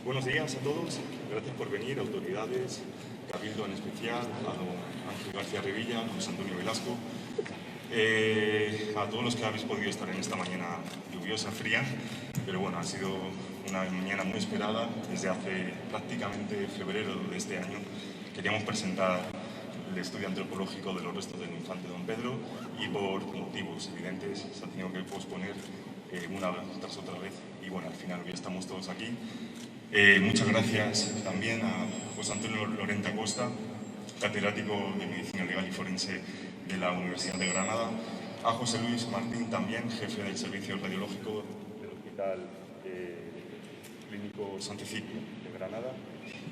Buenos días a todos, gracias por venir, autoridades, Cabildo en especial, a don Ángel García Revilla, José Antonio Velasco, a todos los que habéis podido estar en esta mañana lluviosa, fría, pero bueno, ha sido una mañana muy esperada. Desde hace prácticamente febrero de este año queríamos presentar el estudio antropológico de los restos del infante don Pedro y por motivos evidentes se ha tenido que posponer una tras otra vez y bueno, al final hoy estamos todos aquí. Muchas gracias también a José Antonio Lorente Acosta, catedrático de Medicina Legal y Forense de la Universidad de Granada, a José Luis Martín también, jefe del Servicio Radiológico del Hospital Clínico Santecipio de Granada.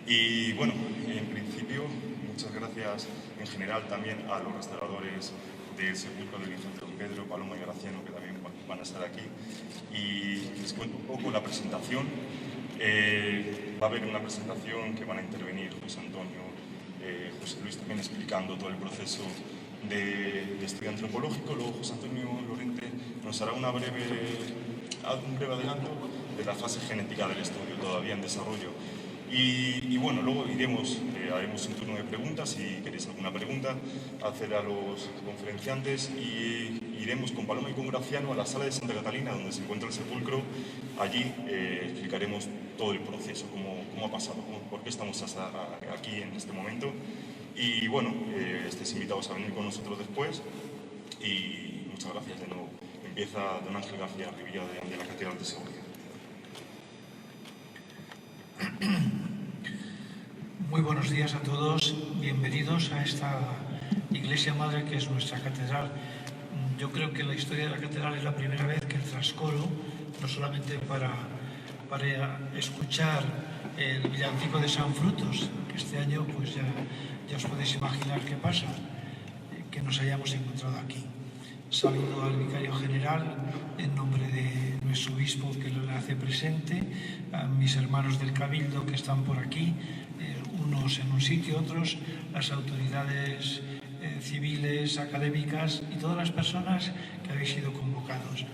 Y bueno, en principio, muchas gracias en general también a los restauradores del sepulcro del infante don Pedro, Paloma y Graciano, que también van a estar aquí. Y les cuento un poco la presentación. Va a haber una presentación que van a intervenir José Antonio, José Luis también explicando todo el proceso de estudio antropológico. Luego José Antonio Lorente nos hará un breve adelanto de la fase genética del estudio, todavía en desarrollo. Y bueno, luego haremos un turno de preguntas, si queréis alguna pregunta, hacer a los conferenciantes y iremos con Paloma y con Graciano a la sala de Santa Catalina, donde se encuentra el sepulcro. Allí explicaremos todo el proceso, cómo ha pasado, por qué estamos aquí en este momento. Y bueno, estáis invitados a venir con nosotros después y muchas gracias de nuevo. Empieza don Ángel García Revilla de la Catedral de Segovia. Muy buenos días a todos, bienvenidos a esta iglesia madre que es nuestra catedral. Yo creo que la historia de la catedral es la primera vez que el trascoro, no solamente para escuchar el villancico de San Frutos, que este año pues ya os podéis imaginar qué pasa, que nos hayamos encontrado aquí. Saludo al vicario general en nombre de nuestro obispo que lo hace presente, a mis hermanos del Cabildo que están por aquí, unos en un sitio, otros, las autoridades civiles, académicas y todas las personas que habéis sido convocados.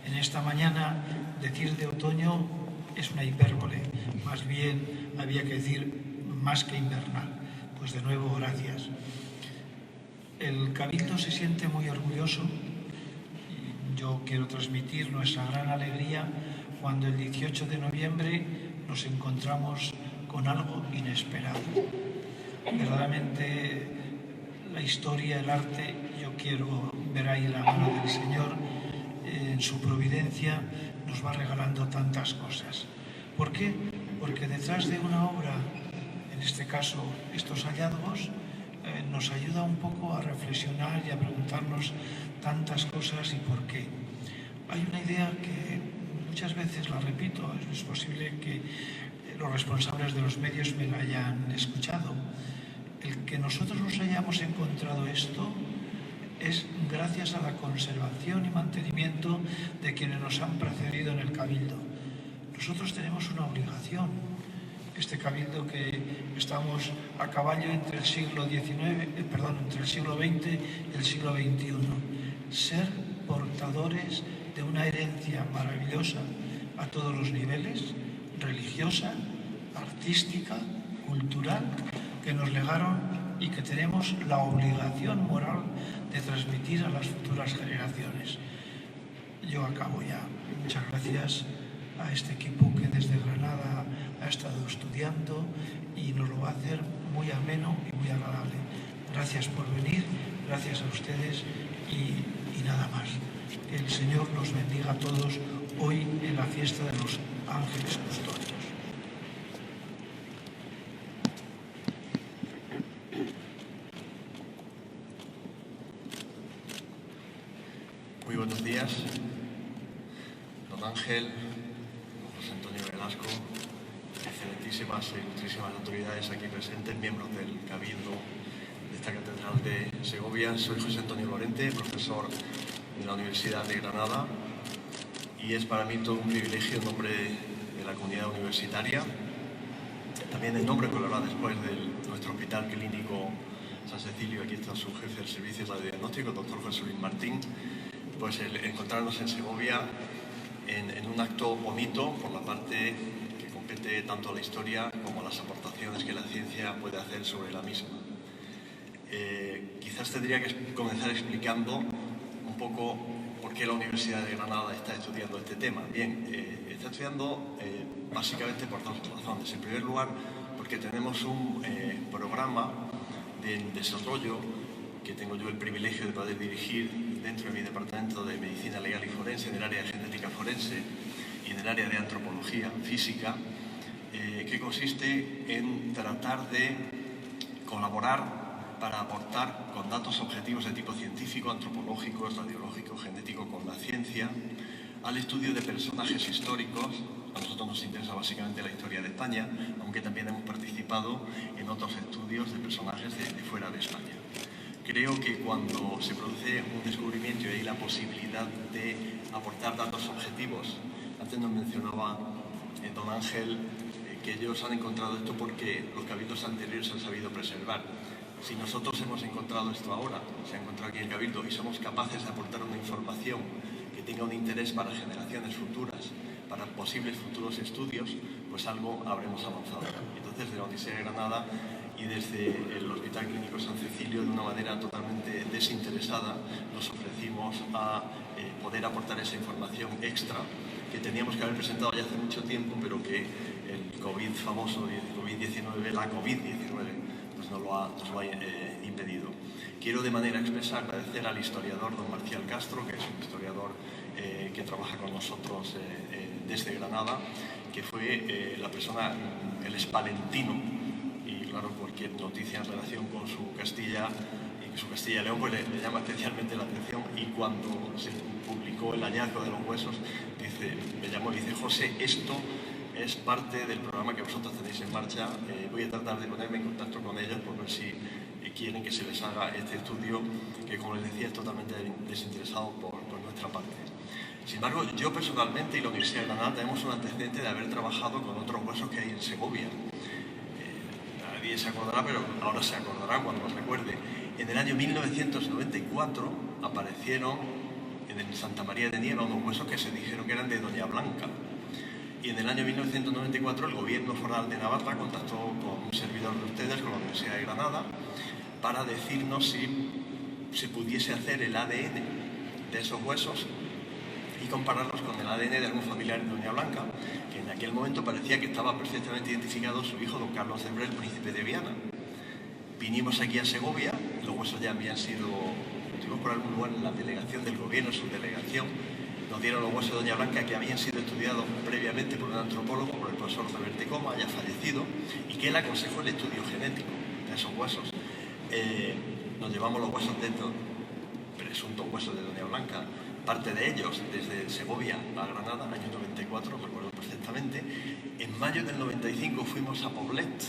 En esta mañana, decir de otoño es una hipérbole, más bien había que decir más que invernal. Pues de nuevo, gracias. El Cabildo se siente muy orgulloso. Yo quiero transmitir nuestra gran alegría cuando el 18 de noviembre nos encontramos con algo inesperado. Verdaderamente la historia, el arte, yo quiero ver ahí la mano del Señor en su providencia, nos va regalando tantas cosas. ¿Por qué? Porque detrás de una obra, en este caso estos hallazgos, nos ayuda un poco a reflexionar y a preguntarnos tantas cosas y por qué. Hay una idea que muchas veces la repito, es posible que los responsables de los medios me la hayan escuchado. El que nosotros nos hayamos encontrado esto es gracias a la conservación y mantenimiento de quienes nos han precedido en el Cabildo. Nosotros tenemos una obligación. Este Cabildo que estamos a caballo entre el siglo XX y el siglo XXI. Ser portadores de una herencia maravillosa a todos los niveles, religiosa, artística, cultural, que nos legaron y que tenemos la obligación moral de transmitir a las futuras generaciones. Yo acabo ya. Muchas gracias a este equipo que desde Granada ha estado estudiando y nos lo va a hacer muy ameno y muy agradable. Gracias por venir, gracias a ustedes y nada más. Que el Señor nos bendiga a todos hoy en la fiesta de los ángeles custodios. Muy buenos días, don Ángel, José Antonio Velasco, excelentísimas e ilustrísimas autoridades aquí presentes, miembros del Cabildo de esta Catedral de Segovia. Soy José Antonio Lorente, profesor de la Universidad de Granada, y es para mí todo un privilegio en nombre de la comunidad universitaria, también en nombre, que lo hará después, de nuestro Hospital Clínico San Cecilio. Aquí está su jefe del Servicio de Radiodiagnóstico, el doctor José Luis Martín. Pues el encontrarnos en Segovia en un acto bonito por la parte que respete tanto a la historia como a las aportaciones que la ciencia puede hacer sobre la misma. Quizás tendría que comenzar explicando un poco por qué la Universidad de Granada está estudiando este tema. Bien, está estudiando básicamente por dos razones. En primer lugar, porque tenemos un programa de desarrollo que tengo yo el privilegio de poder dirigir dentro de mi departamento de Medicina Legal y Forense, en el área de Genética Forense y en el área de Antropología Física, que consiste en tratar de colaborar para aportar con datos objetivos de tipo científico, antropológico, radiológico, genético, con la ciencia, al estudio de personajes históricos. A nosotros nos interesa básicamente la historia de España, aunque también hemos participado en otros estudios de personajes de fuera de España. Creo que cuando se produce un descubrimiento y hay la posibilidad de aportar datos objetivos, antes nos mencionaba don Ángel que ellos han encontrado esto porque los cabildos anteriores se han sabido preservar. Si nosotros hemos encontrado esto ahora, se ha encontrado aquí el cabildo y somos capaces de aportar una información que tenga un interés para generaciones futuras, para posibles futuros estudios, pues algo habremos avanzado. Entonces, desde la Universidad de Granada y desde el Hospital Clínico San Cecilio, de una manera totalmente desinteresada, nos ofrecimos a poder aportar esa información extra que teníamos que haber presentado ya hace mucho tiempo, pero que el COVID famoso, el COVID-19, la COVID-19, pues nos lo ha impedido. Quiero de manera expresa agradecer al historiador don Marcial Castro, que es un historiador que trabaja con nosotros desde Granada, que fue la persona, el espalentino, y claro, cualquier noticia en relación con su Castilla y su Castilla y León pues le llama especialmente la atención, y cuando se publicó el hallazgo de los huesos, me llamó y dice: José, esto es parte del programa que vosotros tenéis en marcha, voy a tratar de ponerme en contacto con ellos por ver si quieren que se les haga este estudio, que como les decía es totalmente desinteresado por nuestra parte. Sin embargo, yo personalmente y la Universidad de Granada tenemos un antecedente de haber trabajado con otros huesos que hay en Segovia. Nadie se acordará, pero ahora se acordará cuando nos recuerde. En el año 1994 aparecieron en Santa María de Nieva unos huesos que se dijeron que eran de Doña Blanca. Y en el año 1994 el gobierno foral de Navarra contactó con un servidor de ustedes, con la Universidad de Granada, para decirnos si se pudiese hacer el ADN de esos huesos y compararlos con el ADN de algún familiar de Doña Blanca, que en aquel momento parecía que estaba perfectamente identificado su hijo, don Carlos de Brel, príncipe de Viana. Vinimos aquí a Segovia, los huesos ya habían sido, estuvimos por algún lugar en la delegación del gobierno, su delegación, nos dieron los huesos de Doña Blanca que habían sido estudiados previamente por un antropólogo, por el profesor Roberto Coma, ya fallecido, y que él aconsejó el estudio genético de esos huesos. Nos llevamos los huesos dentro, presuntos huesos de Doña Blanca, parte de ellos desde Segovia a Granada, año 94, recuerdo perfectamente. En mayo del 95 fuimos a Poblet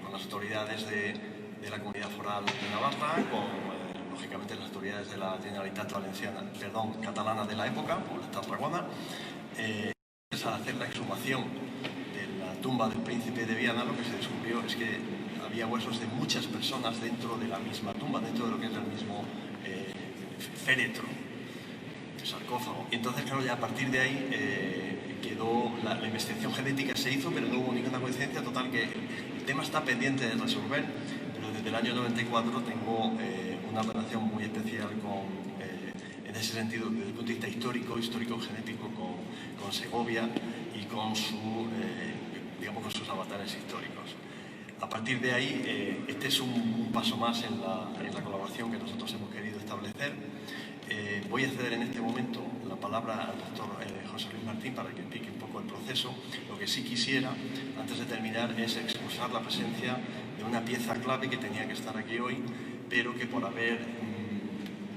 con las autoridades de la Comunidad Foral de Navarra, con lógicamente las autoridades de la Generalitat catalana de la época, por el Estado Tarragona, a hacer la exhumación de la tumba del príncipe de Viana. Lo que se descubrió es que había huesos de muchas personas dentro de la misma tumba, dentro de lo que es el mismo féretro, el sarcófago. Entonces, claro, ya a partir de ahí quedó la investigación genética, se hizo, pero no hubo ninguna coincidencia. Total, que el tema está pendiente de resolver, pero desde el año 94 tengo una relación muy especial en ese sentido, desde el punto de vista histórico-genético, con Segovia y con con sus avatares históricos. A partir de ahí, este es un paso más en la colaboración que nosotros hemos querido establecer. Voy a ceder en este momento la palabra al doctor José Luis Martín para que explique un poco el proceso. Lo que sí quisiera, antes de terminar, es excusar la presencia de una pieza clave que tenía que estar aquí hoy, pero que por haber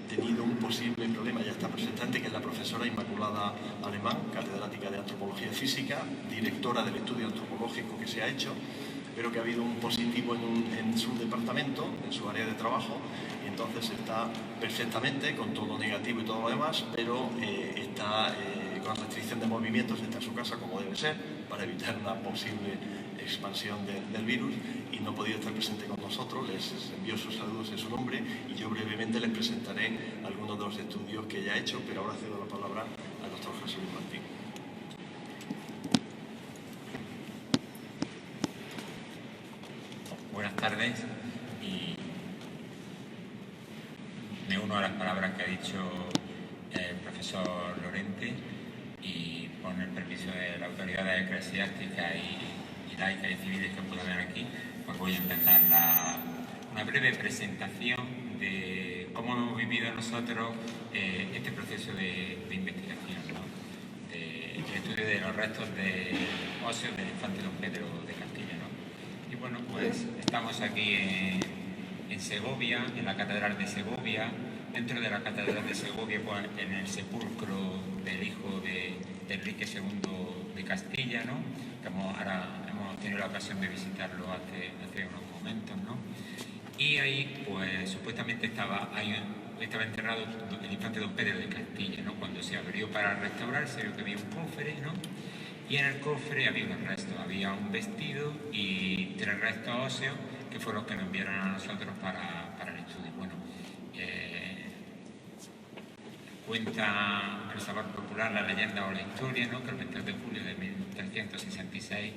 tenido un posible problema ya está presente, que es la profesora Inmaculada Alemán, catedrática de Antropología Física, directora del estudio antropológico que se ha hecho, pero que ha habido un positivo en su departamento, en su área de trabajo, y entonces está perfectamente, con todo lo negativo y todo lo demás, pero está con restricción de movimientos, está en su casa como debe ser, para evitar una posible expansión del virus, y no ha podido estar presente con nosotros. Les envío sus saludos en su nombre y yo brevemente les presentaré algunos de los estudios que ella ha hecho, pero ahora cedo la palabra al doctor José Luis Martín. tardes, y me uno a las palabras que ha dicho el profesor Lorente, y con el permiso de la autoridad eclesiástica y laicas y civiles que puedan ver aquí, pues voy a empezar una breve presentación de cómo hemos vivido nosotros este proceso de investigación, ¿no? El estudio de los restos óseos del infante don Pedro de Castilla, ¿no? Y bueno, pues estamos aquí en Segovia, en la Catedral de Segovia. Dentro de la Catedral de Segovia, pues, en el sepulcro del hijo de Enrique II de Castilla, ¿no? Que ahora hemos tenido la ocasión de visitarlo hace unos momentos, ¿no? Y ahí, pues, supuestamente estaba enterrado el infante don Pedro de Castilla, ¿no? Cuando se abrió para restaurarse, vio que había un cofre, ¿no? Y en el cofre había unos restos, había un vestido y 3 restos óseos que fueron los que nos enviaron a nosotros para el estudio. Bueno, cuenta el sabor popular, la leyenda o la historia, ¿no? Que el 22 de julio de 1366,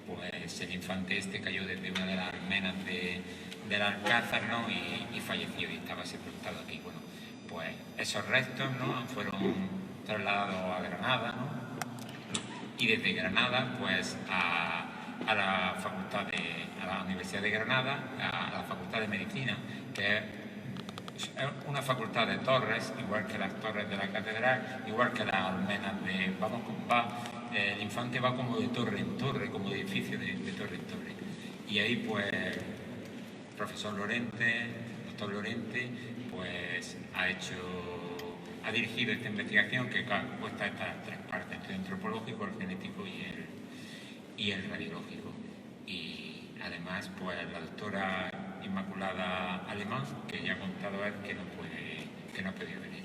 pues el infante cayó desde una de las almenas del Alcázar, ¿no? y falleció y estaba sepultado aquí. Bueno, pues esos restos, ¿no? Fueron trasladados a Granada, ¿no? Y desde Granada, pues a la Universidad de Granada, a la Facultad de Medicina, que es una facultad de torres, igual que las torres de la catedral, igual que las almenas el infante va como de torre en torre, como de edificio de torre en torre. Y ahí, pues, el profesor Lorente, doctor Lorente, pues ha dirigido esta investigación que consta de estas 3 partes: el antropológico, el genético y el radiológico. Y además, pues, la doctora Inmaculada Alemán, que ya ha contado él que no ha podido venir.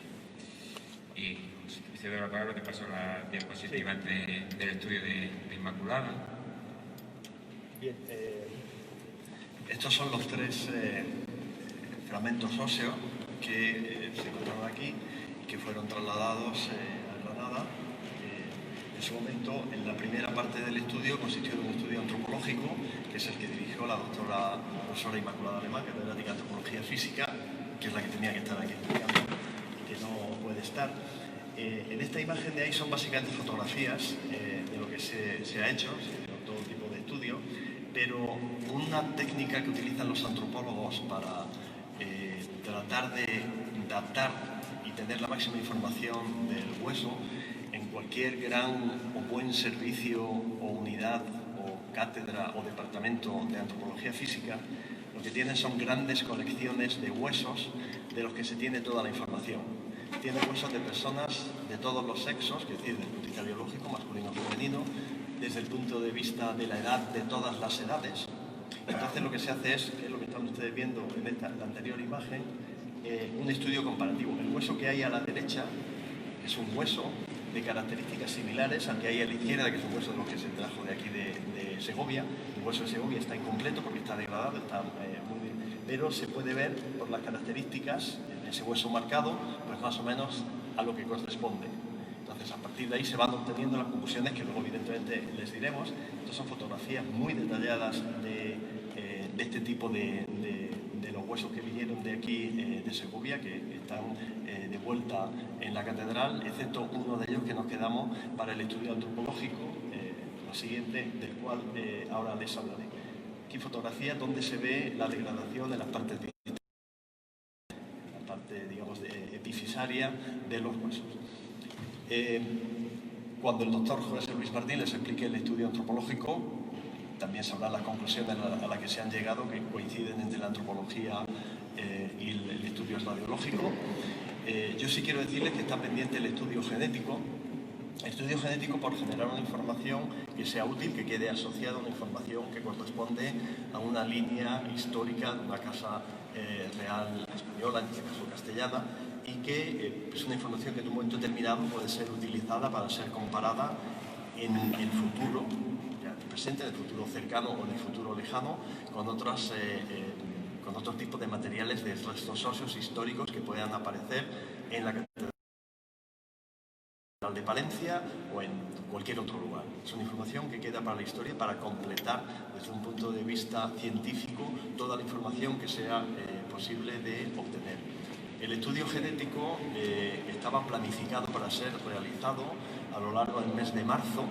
Y te cedo la palabra, te paso las diapositivas del estudio de Inmaculada. Bien, estos son los 3 fragmentos óseos que se encontraron aquí y que fueron trasladados a Granada. En su momento, en la primera parte del estudio, consistió en un estudio antropológico, que es el que dirigió la profesora Inmaculada Alemán, catedrática de Antropología Física, que es la que tenía que estar aquí explicando y que no puede estar. En esta imagen de ahí son básicamente fotografías de lo que se ha hecho, de todo tipo de estudio, pero una técnica que utilizan los antropólogos para tratar de datar y tener la máxima información del hueso en cualquier gran o buen servicio o unidad o cátedra o departamento de antropología física, lo que tienen son grandes colecciones de huesos de los que se tiene toda la información. Tiene huesos de personas de todos los sexos, es decir, desde el punto de vista biológico, masculino o femenino, desde el punto de vista de la edad, de todas las edades. Entonces lo que se hace es lo que están ustedes viendo en la anterior imagen, un estudio comparativo. El hueso que hay a la derecha es un hueso de características similares al que hay a la izquierda, que es un hueso de los que se trajo de aquí de Segovia. El hueso de Segovia está incompleto porque está degradado, está muy bien, pero se puede ver por las características de ese hueso marcado, pues más o menos a lo que corresponde. Entonces, a partir de ahí se van obteniendo las conclusiones que luego, evidentemente, les diremos. Estas son fotografías muy detalladas de este tipo de los huesos que vinieron de aquí, de Segovia, que están de vuelta en la catedral, excepto uno de ellos que nos quedamos para el estudio antropológico, la siguiente, del cual ahora les hablaré. Aquí fotografías donde se ve la degradación de las partes distintas, la parte, digamos, epifisaria de los huesos. Cuando el doctor José Luis Martín les explique el estudio antropológico, también sabrán las conclusiones a las que se han llegado, que coinciden entre la antropología y el estudio radiológico. Yo sí quiero decirles que está pendiente el estudio genético. El estudio genético por generar una información que sea útil, que quede asociada a una información que corresponde a una línea histórica de una casa real española, en este caso castellana, y que es una información que en un momento determinado puede ser utilizada para ser comparada en el futuro, ya en el presente, en el futuro cercano o en el futuro lejano, con otros tipos de materiales de restos óseos históricos que puedan aparecer en la catedral de Palencia o en cualquier otro lugar. Es una información que queda para la historia para completar desde un punto de vista científico toda la información que sea posible de obtener. El estudio genético estaba planificado para ser realizado a lo largo del mes de marzo,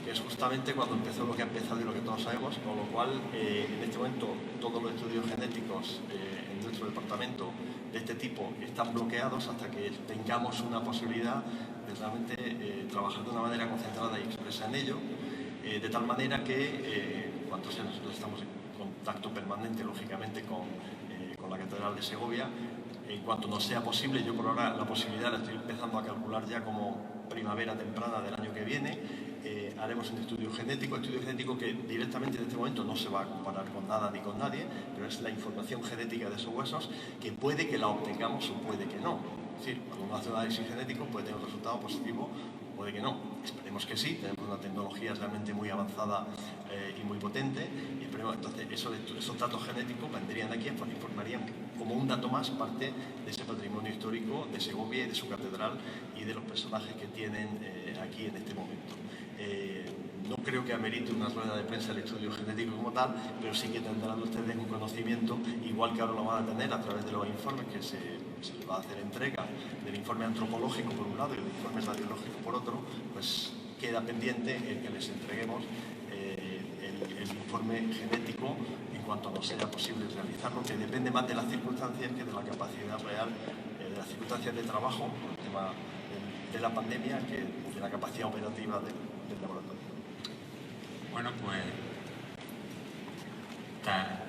que es justamente cuando empezó lo que ha empezado y lo que todos sabemos, con lo cual en este momento todos los estudios genéticos en nuestro departamento de este tipo están bloqueados hasta que tengamos una posibilidad de realmente trabajar de una manera concentrada y expresa en ello, de tal manera que cuanto sea, nosotros estamos en contacto permanente, lógicamente, con la Catedral de Segovia. En cuanto nos sea posible, yo por ahora la posibilidad la estoy empezando a calcular ya como primavera temprana del año que viene, haremos un estudio genético que directamente en este momento no se va a comparar con nada ni con nadie, pero es la información genética de esos huesos que puede que la obtengamos o puede que no. Es decir, cuando uno hace un análisis genético puede tener un resultado positivo o puede que no. Esperemos que sí, tenemos una tecnología realmente muy avanzada y muy potente, y esperemos, entonces esos datos genéticos vendrían aquí y formarían como un dato más parte de ese patrimonio histórico de Segovia y de su catedral y de los personajes que tienen aquí en este momento. No creo que amerite una rueda de prensa el estudio genético como tal, pero sí que tendrán ustedes un conocimiento, igual que ahora lo van a tener a través de los informes que se les va a hacer entrega del informe antropológico por un lado y del informe radiológico por otro, pues queda pendiente el que les entreguemos el informe genético en cuanto nos sea posible realizarlo, que depende más de las circunstancias que de la capacidad real, de las circunstancias de trabajo, por el tema de la pandemia, que de la capacidad operativa del laboratorio. Bueno, pues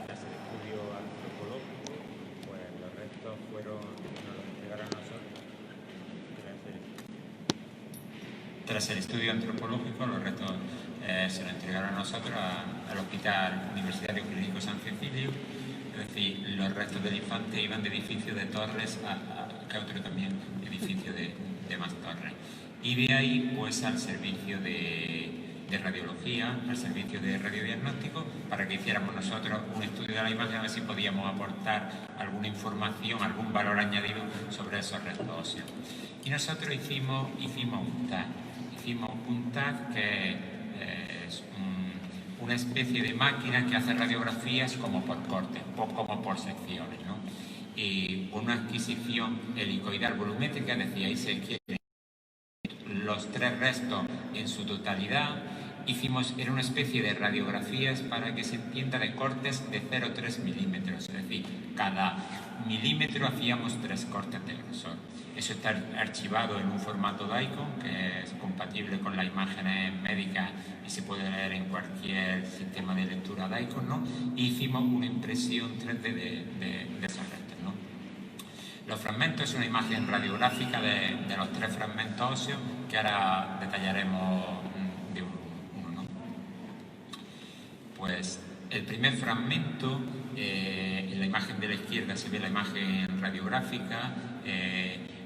Ese estudio antropológico, pues los restos nos los entregaron a nosotros. tras el estudio antropológico, los restos se los entregaron a nosotros al Hospital Universitario Clínico San Cecilio. Es decir, los restos del infante iban de edificio de Torres a otro también edificio de más Torres. Y de ahí pues al servicio de radiología, al servicio de radiodiagnóstico, para que hiciéramos nosotros un estudio de la imagen, a ver si podíamos aportar alguna información, algún valor añadido sobre esos restos óseos. Y nosotros hicimos un TAC que es una especie de máquina que hace radiografías como por cortes, como por secciones, ¿no? Y con una adquisición helicoidal volumétrica, es decir, ahí se quieren los tres restos en su totalidad. Era una especie de radiografías, para que se entienda, de cortes de 0,3 milímetros, es decir, cada milímetro hacíamos 3 cortes de grosor. Eso está archivado en un formato DICOM que es compatible con las imágenes médicas y se puede leer en cualquier sistema de lectura DICOM, ¿no? Y hicimos una impresión 3D de esos restos, ¿no? Los fragmentos es una imagen radiográfica de los 3 fragmentos óseos que ahora detallaremos de uno, ¿no? Pues el primer fragmento, en la imagen de la izquierda se ve la imagen radiográfica,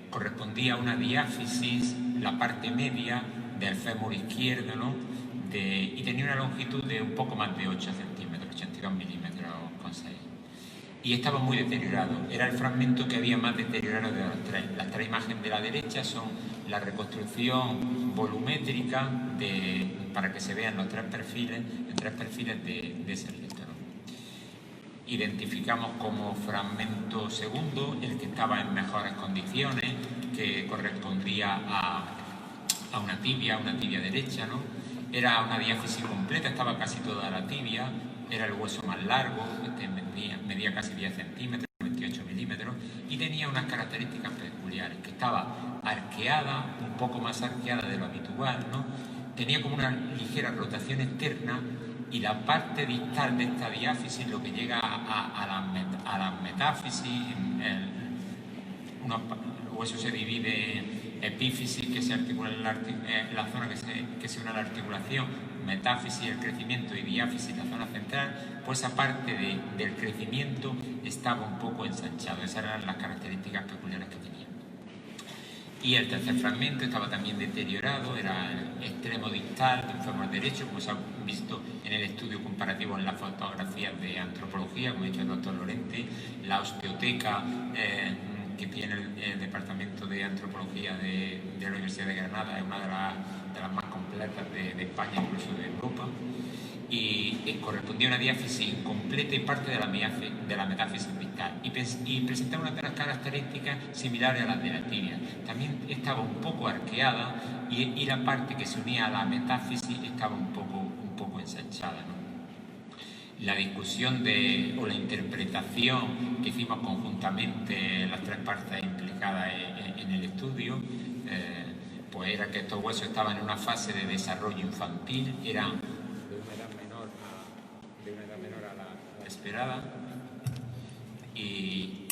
correspondía a una diáfisis, la parte media del fémur izquierdo, ¿no? Y tenía una longitud de un poco más de 8 centímetros, 82 milímetros con 6. Y estaba muy deteriorado. Era el fragmento que había más deteriorado de los 3. Las 3 imágenes de la derecha son la reconstrucción volumétrica para que se vean los 3 perfiles, de ese resto, ¿no? Identificamos como fragmento segundo el que estaba en mejores condiciones, que correspondía a una tibia derecha, ¿no? Era una diáfisis completa, estaba casi toda la tibia, era el hueso más largo, medía casi 10 centímetros, 28 milímetros, y tenía unas características peculiares, que estaba arqueada, un poco más arqueada de lo habitual, ¿no? Tenía como una ligera rotación externa, y la parte distal de esta diáfisis, lo que llega a la metáfisis, el hueso se divide en epífisis, que se articula en la zona que se une a la articulación, metáfisis, el crecimiento, y diáfisis, la zona central. Pues esa parte del crecimiento estaba un poco ensanchado. Esas eran las características peculiares que tenía. Y el tercer fragmento estaba también deteriorado, era el extremo distal de un fémur derecho, como se ha visto en el estudio comparativo en las fotografías de antropología, como ha dicho el doctor Lorente. La osteoteca que tiene el Departamento de Antropología de la Universidad de Granada, es una de las más completas de España, incluso de Europa, y correspondía a una diáfisis completa y parte de la metáfisis distal, y presentaba unas características similares a las de la tibia. También estaba un poco arqueada y la parte que se unía a la metáfisis estaba un poco ensanchada, ¿no? La discusión o la interpretación que hicimos conjuntamente las tres partes implicadas en el estudio, pues era que estos huesos estaban en una fase de desarrollo infantil, eran de una edad menor a la esperada, y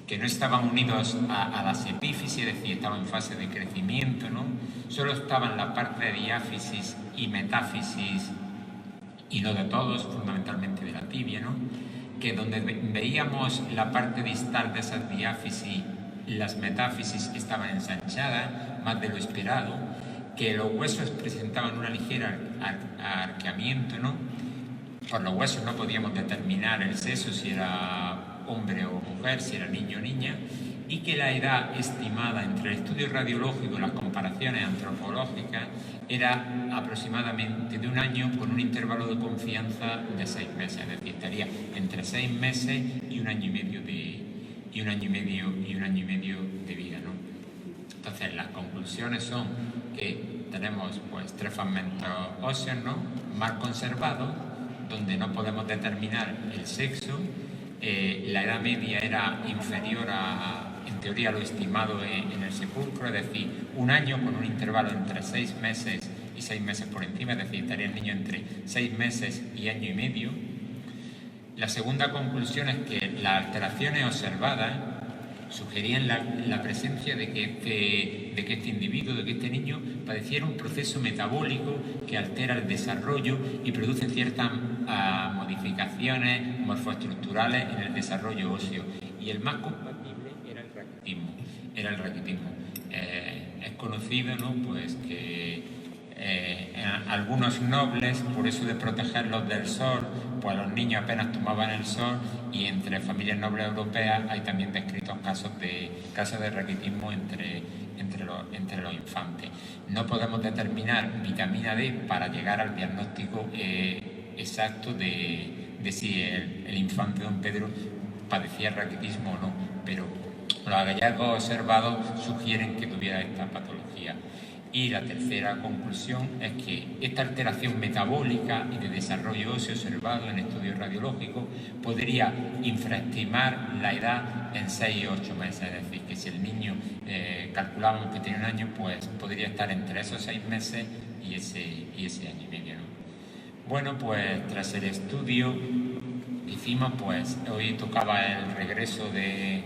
que no estaban unidos a las epífisis, es decir, estaban en fase de crecimiento, ¿no? Solo estaban la parte de diáfisis y metáfisis, y no de todos, fundamentalmente de la tibia, ¿no? Que donde veíamos la parte distal de esas diáfisis, las metáfisis estaban ensanchadas, más de lo esperado, que los huesos presentaban una ligera arqueamiento, ¿no? Por los huesos no podíamos determinar el sexo, si era hombre o mujer, si era niño o niña, y que la edad estimada entre el estudio radiológico y las comparaciones antropológicas era aproximadamente de 1 año, con un intervalo de confianza de 6 meses, es decir, estaría entre 6 meses y 1 año y medio de vida, ¿no? Entonces, las conclusiones son que tenemos pues 3 fragmentos óseos, ¿no?, mal conservados, donde no podemos determinar el sexo. La edad media era inferior en teoría, lo estimado en el sepulcro, es decir, 1 año con un intervalo entre 6 meses y 6 meses por encima, es decir, estaría el niño entre 6 meses y año y medio. La segunda conclusión es que las alteraciones observadas sugerían la presencia de que este individuo, de que este niño padeciera un proceso metabólico que altera el desarrollo y produce ciertas modificaciones morfoestructurales en el desarrollo óseo. Y el más compatible era el raquitismo. Es conocido, ¿no?, pues que algunos nobles, por eso de protegerlos del sol, pues los niños apenas tomaban el sol, y entre familias nobles europeas hay también descritos casos de raquitismo entre los infantes. No podemos determinar vitamina D para llegar al diagnóstico exacto de si el infante don Pedro padecía raquitismo o no, pero los hallazgos observados sugieren que tuviera esta patología. Y la tercera conclusión es que esta alteración metabólica y de desarrollo óseo observado en estudios radiológicos podría infraestimar la edad en 6 o 8 meses, es decir, que si el niño calculábamos que tenía 1 año, pues podría estar entre esos 6 meses y ese año y medio, ¿no? Bueno, pues tras el estudio que hicimos, pues hoy tocaba el regreso de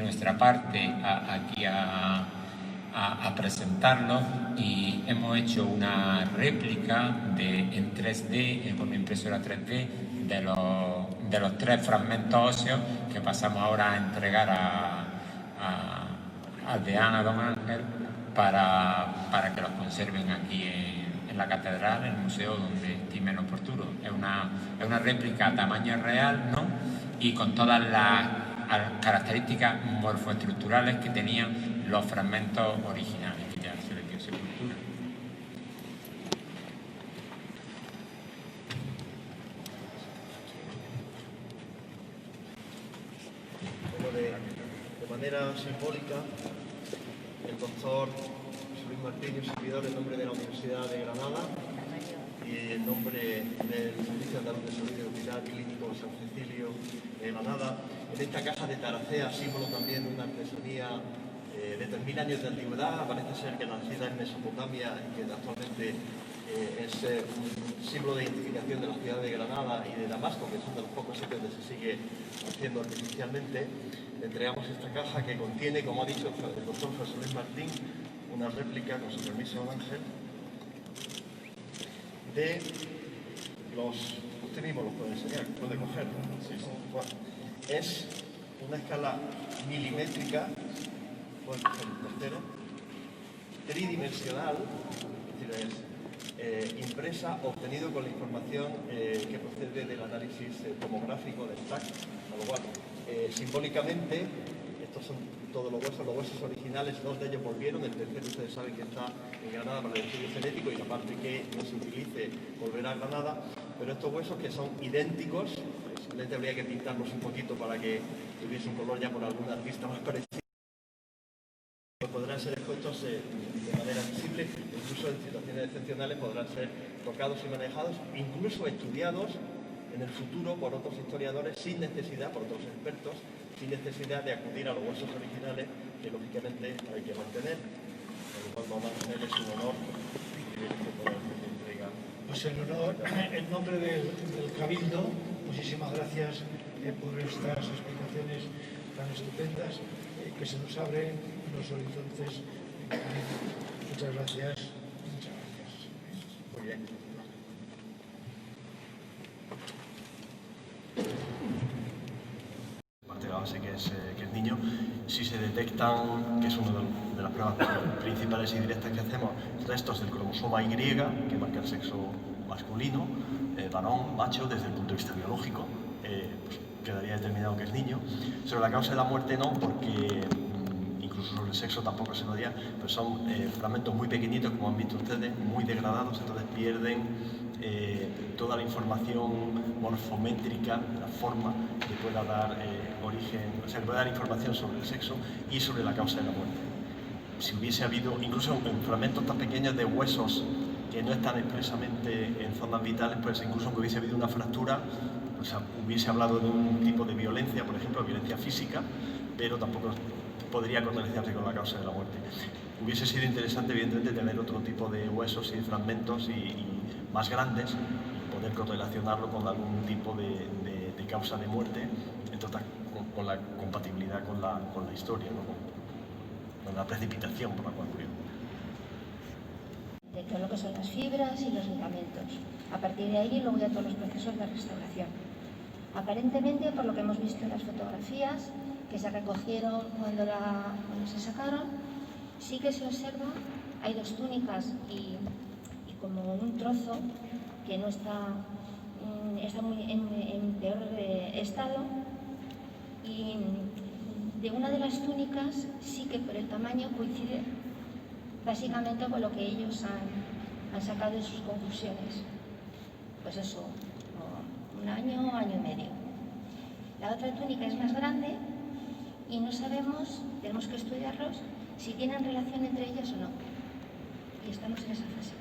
nuestra parte aquí a presentarlo, y hemos hecho una réplica en 3D, con una impresora 3D, de los 3 fragmentos óseos que pasamos ahora a entregar al deán, a don Ángel, para que los conserven aquí en la catedral, en el museo, donde estimen oportuno. Es una réplica a tamaño real, ¿no?, y con todas las características morfoestructurales que tenían los fragmentos originales, que ya se les dio sepultura. Bueno, de manera simbólica, el doctor José Luis Martín, servidor en nombre de la Universidad de Granada y en nombre del Servicio Andaluz de Salud y Hospital Clínico San Cecilio de Granada, en esta caja de taracea, símbolo también de una artesanía de 3.000 años de antigüedad, parece ser que nacida en Mesopotamia y que actualmente es un símbolo de identificación de la ciudad de Granada y de Damasco, que son de los pocos sitios donde se sigue haciendo artificialmente. Le entregamos esta caja que contiene, como ha dicho el doctor José Luis Martín, una réplica, con su permiso, don Ángel, de los... Usted mismo los puede enseñar, puede cogerlo. Sí, sí. Bueno, es una escala milimétrica, puede coger el tercero, tridimensional, es decir, es impresa, obtenido con la información que procede del análisis tomográfico del TAC, con lo cual simbólicamente, estos son todos los huesos originales, 2 de ellos volvieron, el tercero ustedes saben que está en Granada para el estudio genético y la parte que no se utilice volverá a Granada, pero estos huesos que son idénticos, simplemente habría que pintarlos un poquito para que tuviese un color ya por algún artista más parecido, podrán ser expuestos de manera visible, incluso en situaciones excepcionales podrán ser tocados y manejados, incluso estudiados en el futuro por otros historiadores sin necesidad, por otros expertos, sin necesidad de acudir a los huesos originales que lógicamente hay que mantener. Por lo cual, vamos a hacer es un honor que se entrega. Pues en honor, en nombre del Cabildo, muchísimas gracias por estas explicaciones tan estupendas, que se nos abren los horizontes. Muchas gracias. Muchas gracias. Muy bien. Parte de la base que es niño, si se detectan, que es una de las pruebas principales y directas que hacemos, restos del cromosoma Y, que marca el sexo masculino, varón, macho, desde el punto de vista biológico, pues quedaría determinado que es niño. Sobre la causa de la muerte no, porque incluso sobre el sexo tampoco se lo diría, pero son fragmentos muy pequeñitos, como han visto ustedes, muy degradados, entonces pierden toda la información morfométrica, la forma que pueda dar origen, o sea, que pueda dar información sobre el sexo y sobre la causa de la muerte. Si hubiese habido, incluso en fragmentos tan pequeños de huesos que no están expresamente en zonas vitales, pues incluso aunque hubiese habido una fractura, o sea, hubiese hablado de un tipo de violencia, por ejemplo, violencia física, pero tampoco podría correlacionarse con la causa de la muerte. Hubiese sido interesante, evidentemente, tener otro tipo de huesos y de fragmentos y más grandes y poder correlacionarlo con algún tipo de causa de muerte, entonces con la compatibilidad con la historia, ¿no? con la precipitación por la cual murió. De todo lo que son las fibras y los ligamentos. A partir de ahí luego ya todos los procesos de restauración. Aparentemente, por lo que hemos visto en las fotografías que se recogieron cuando se sacaron, sí que se observa, hay 2 túnicas y como un trozo que no está muy en peor estado, y de una de las túnicas sí que por el tamaño coincide básicamente con lo que ellos han sacado de sus conclusiones. Pues eso, un año y medio. La otra túnica es más grande y no sabemos, tenemos que estudiarlos, si tienen relación entre ellas o no. Y estamos en esa fase.